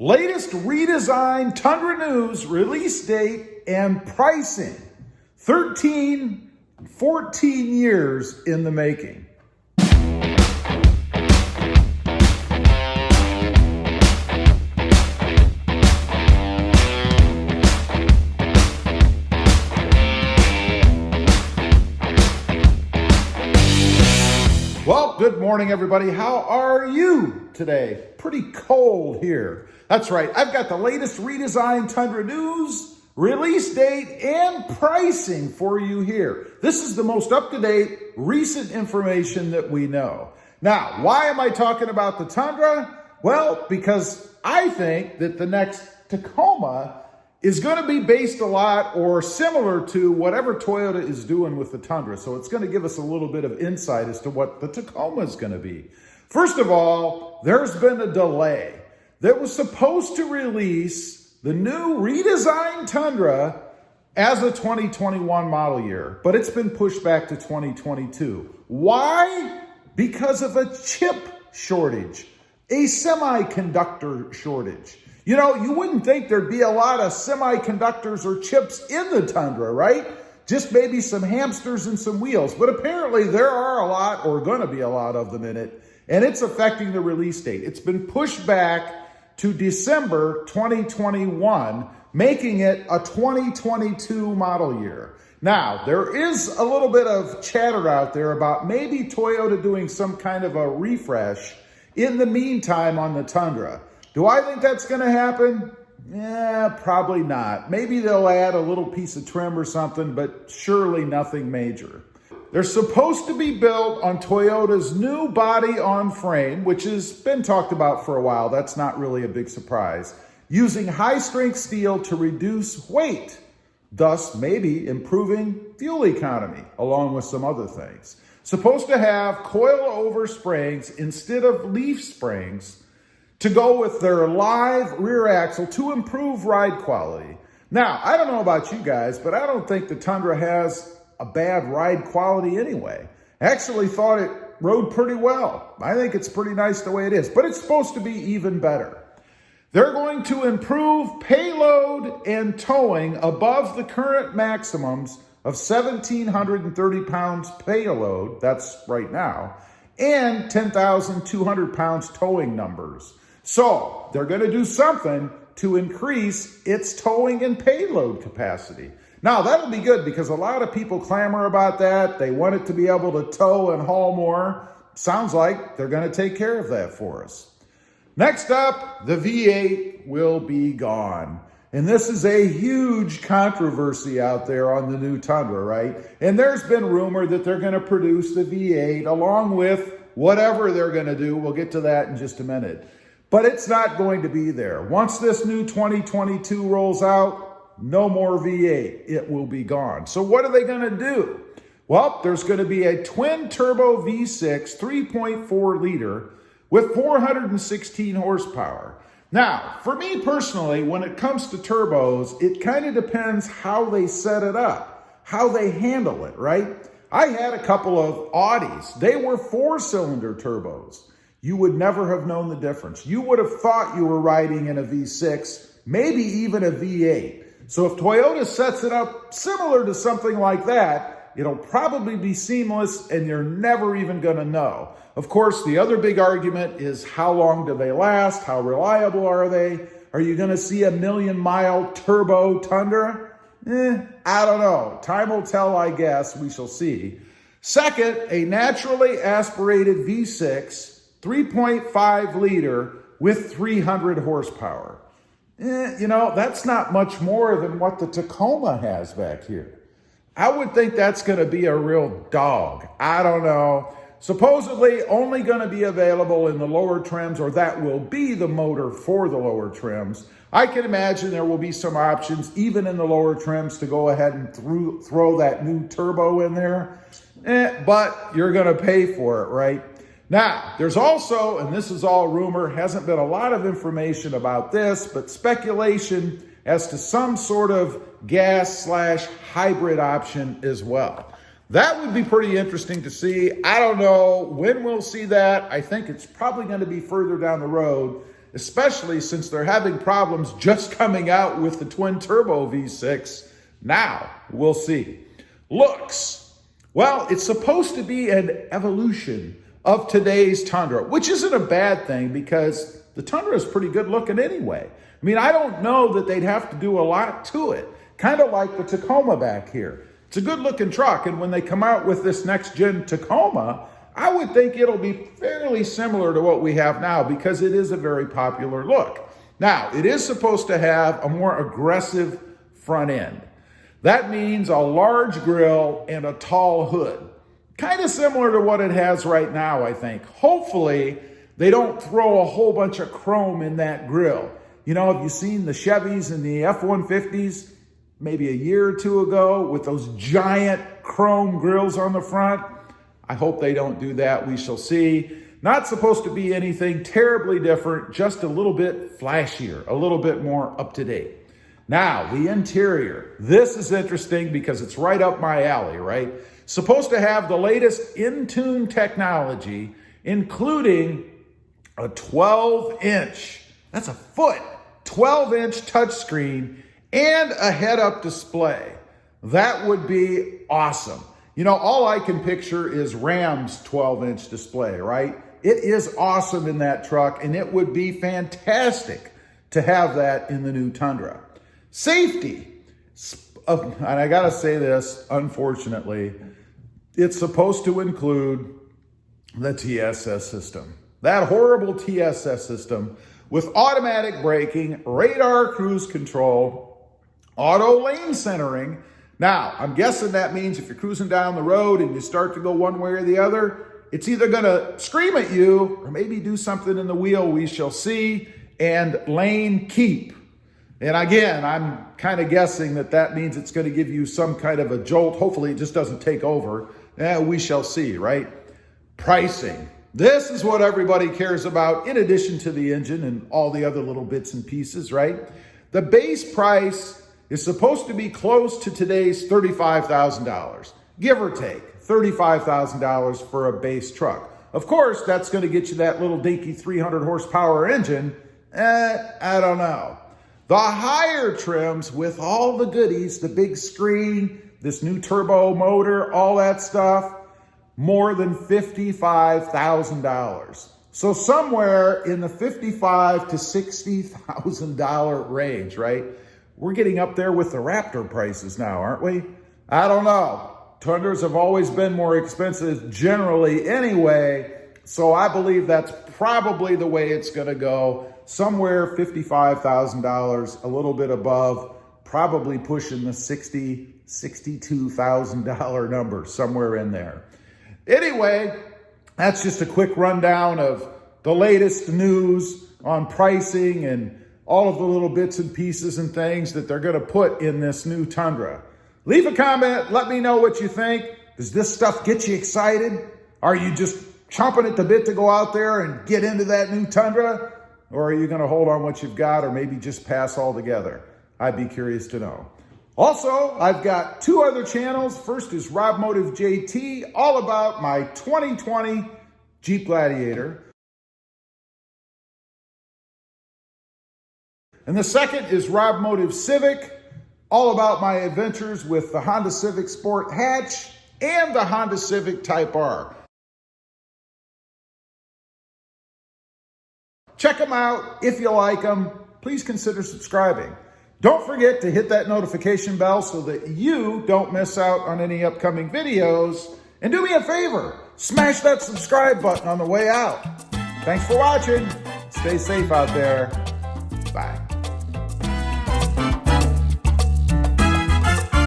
Latest redesigned Tundra news, release date, and pricing. 14 years in the making. Well, good morning, everybody. How are you today? Pretty cold here. That's right. I've got the latest redesigned Tundra news, release date, and pricing for you here. This is the most up-to-date, recent information that we know. Now, why am I talking about the Tundra? Well, because I think that the next Tacoma is going to be based a lot or similar to whatever Toyota is doing with the Tundra. So it's going to give us a little bit of insight as to what the Tacoma is going to be. First of all, there's been a delay. That was supposed to release the new redesigned Tundra as a 2021 model year, but it's been pushed back to 2022. Why? Because of a chip shortage, a semiconductor shortage. You know, you wouldn't think there'd be a lot of semiconductors or chips in the Tundra, right? Just maybe some hamsters and some wheels. But apparently there are a lot, or going to be a lot of them in it, and it's affecting the release date. It's been pushed back to December 2021, making it a 2022 model year. Now, there is a little bit of chatter out there about maybe Toyota doing some kind of a refresh in the meantime on the Tundra. Do I think that's going to happen? Yeah, probably not. Maybe they'll add a little piece of trim or something, but surely nothing major. They're supposed to be built on Toyota's new body-on-frame, which has been talked about for a while. That's not really a big surprise. Using high-strength steel to reduce weight, thus maybe improving fuel economy, along with some other things. Supposed to have coil-over springs instead of leaf springs to go with their live rear axle to improve ride quality. Now, I don't know about you guys, but I don't think the Tundra has a bad ride quality anyway. I actually thought it rode pretty well. I think it's pretty nice the way it is, but it's supposed to be even better. They're going to improve payload and towing above the current maximums of 1,730 pounds payload, that's right now, and 10,200 pounds towing numbers. So they're going to do something to increase its towing and payload capacity. Now, that'll be good because a lot of people clamor about that. They want it to be able to tow and haul more. Sounds like they're going to take care of that for us. Next up, the V8 will be gone. And this is a huge controversy out there on the new Tundra, right? And there's been rumor that they're going to produce the V8 along with whatever they're going to do. We'll get to that in just a minute. But it's not going to be there. Once this new 2022 rolls out, no more V8. It will be gone. So what are they going to do? Well, there's going to be a twin-turbo V6 3.4 liter with 416 horsepower. Now, for me personally, when it comes to turbos, it kind of depends how they set it up, how they handle it, right? I had a couple of Audis. They were 4-cylinder turbos. You would never have known the difference. You would have thought you were riding in a V6, maybe even a V8. So if Toyota sets it up similar to something like that, it'll probably be seamless and you're never even going to know. Of course, the other big argument is how long do they last? How reliable are they? Are you going to see a 1,000,000-mile turbo Tundra? I don't know. Time will tell, I guess. We shall see. Second, a naturally aspirated V6, 3.5 liter with 300 horsepower. You know, that's not much more than what the Tacoma has back here. I would think that's going to be a real dog. I don't know. Supposedly only going to be available in the lower trims, or that will be the motor for the lower trims. I can imagine there will be some options, even in the lower trims, to go ahead and throw that new turbo in there. But you're going to pay for it, right? Now, there's also, and this is all rumor, hasn't been a lot of information about this, but speculation as to some sort of gas/hybrid option as well. That would be pretty interesting to see. I don't know when we'll see that. I think it's probably going to be further down the road especially since they're having problems just coming out with the twin turbo V6. Now, we'll see. Looks. Well, it's supposed to be an evolution of today's Tundra, which isn't a bad thing because the Tundra is pretty good looking anyway. I mean, I don't know that they'd have to do a lot to it. Kind of like the Tacoma back here. It's a good looking truck, and when they come out with this next gen Tacoma, I would think it'll be fairly similar to what we have now because it is a very popular look. Now, it is supposed to have a more aggressive front end. That means a large grille and a tall hood. Kind of similar to what it has right now, I think. Hopefully, they don't throw a whole bunch of chrome in that grille. You know, have you seen the Chevys and the F-150s maybe a year or two ago with those giant chrome grills on the front? I hope they don't do that. We shall see. Not supposed to be anything terribly different, just a little bit flashier, a little bit more up to date. Now, the interior. This is interesting because it's right up my alley, right? Supposed to have the latest in-tune technology, including a 12-inch, that's a foot, 12-inch touchscreen and a head-up display. That would be awesome. You know, all I can picture is Ram's 12-inch display, right? It is awesome in that truck, and it would be fantastic to have that in the new Tundra. Safety. And I got to say this, unfortunately, it's supposed to include the TSS system. That horrible TSS system with automatic braking, radar cruise control, auto lane centering. Now, I'm guessing that means if you're cruising down the road and you start to go one way or the other, it's either going to scream at you or maybe do something in the wheel. We shall see. And lane keep. And again, I'm kind of guessing that that means it's going to give you some kind of a jolt. Hopefully it just doesn't take over. We shall see, right? Pricing. This is what everybody cares about in addition to the engine and all the other little bits and pieces, right? The base price is supposed to be close to today's $35,000, give or take $35,000 for a base truck. Of course, that's going to get you that little dinky 300 horsepower engine. I don't know. The higher trims with all the goodies, the big screen, this new turbo motor, all that stuff, more than $55,000. So somewhere in the $55,000 to $60,000 range, right? We're getting up there with the Raptor prices now, aren't we? I don't know. Tundras have always been more expensive generally anyway, so I believe that's probably the way it's going to go. Somewhere $55,000, a little bit above, probably pushing the $60,000, $62,000 number, somewhere in there. Anyway, that's just a quick rundown of the latest news on pricing and all of the little bits and pieces and things that they're going to put in this new Tundra. Leave a comment. Let me know what you think. Does this stuff get you excited? Are you just chomping at the bit to go out there and get into that new Tundra? Or are you going to hold on what you've got or maybe just pass altogether? I'd be curious to know. Also, I've got two other channels. First is RobMotive JT, all about my 2020 Jeep Gladiator. And the second is RobMotive Civic, all about my adventures with the Honda Civic Sport Hatch and the Honda Civic Type R. Check them out. If you like them, please consider subscribing. Don't forget to hit that notification bell so that you don't miss out on any upcoming videos. And do me a favor, smash that subscribe button on the way out. Thanks for watching. Stay safe out there. Bye.